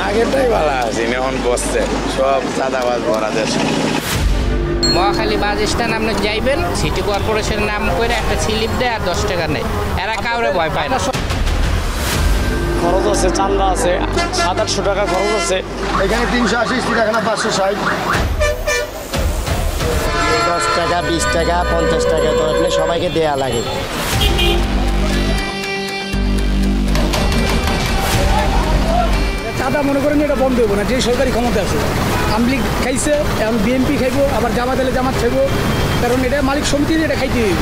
আগেরটাই ভালো আছে, এখন বসছে সব চাঁদাবাজ ভরা দেশ। মহাখালী বাস স্ট্যান্ড আপনি যাইবেন, সিটি কর্পোরেশনের নাম করে একটা স্লিপ দেয় আর 10 টাকা নেই। এরা কাউরে ভয় পায় না। খরচ আছে, চান্দা আছে, 700-800 টাকা খরচ আছে। এখানে 380 স্পিড, এখানে 560। 10 টাকা, 20 টাকা, 50 টাকা তো আপনি সবাইকে দেয়া লাগে। চাঁদা মনে করেন এটা বন্ধ হবো না, যে সরকারি ক্ষমতা আছে। আওয়ামী লীগ খাইছে, এখন বিএনপি খাইবো, আবার জামাত এলে জামাত খাইবো, কারণ এটা মালিক সমিতি এটা খাইতে হইব।